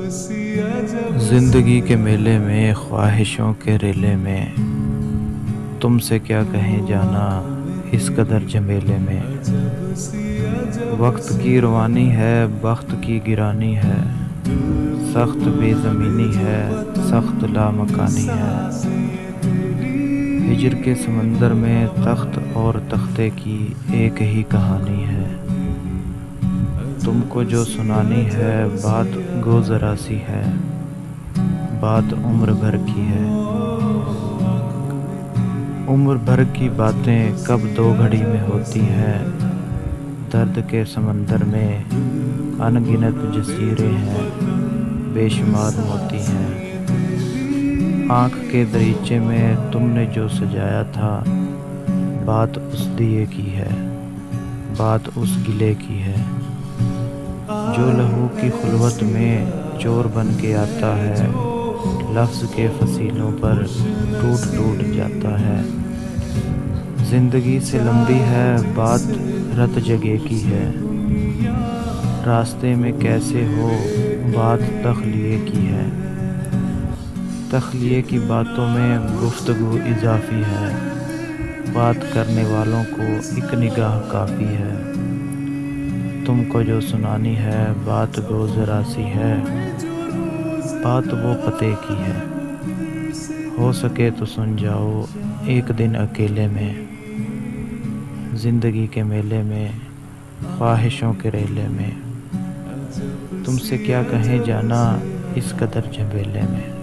जिंदगी के मेले में, ख्वाहिशों के रेले में, तुमसे क्या कहें जाना इस कदर झमेले में। वक्त की रवानी है, बख्त की गिरानी है, सख्त बेज़मीनी है, सख्त लामकानी है। हिजर के समंदर में तख्त और तख्ते की एक ही कहानी है। तुमको जो सुनानी है बात गो ज़रा सी है, बात उम्र भर की है। उम्र भर की बातें कब दो घड़ी में होती हैं। दर्द के समंदर में अनगिनत जसीरें हैं, बेशुमार मोती हैं। आँख के दरीचे में तुमने जो सजाया था, बात उस दिए की है, बात उस गिले की है। जो लहू की खुलवत में चोर बन के आता है, लफ्ज़ के फसीलों पर टूट टूट जाता है। ज़िंदगी से लंबी है बात रत जगह की है, रास्ते में कैसे हो बात तख्लिए की है। तख्लिए की बातों में गुफ्तगू इजाफ़ी है, बात करने वालों को एक निगाह काफ़ी है। तुमको जो सुनानी है बात गो ज़रा सी है, बात वो पते की है। हो सके तो सुन जाओ एक दिन अकेले में, ज़िंदगी के मेले में, ख्वाहिशों के रेले में। तुमसे क्या कहें जाना इस कदर झमेले में।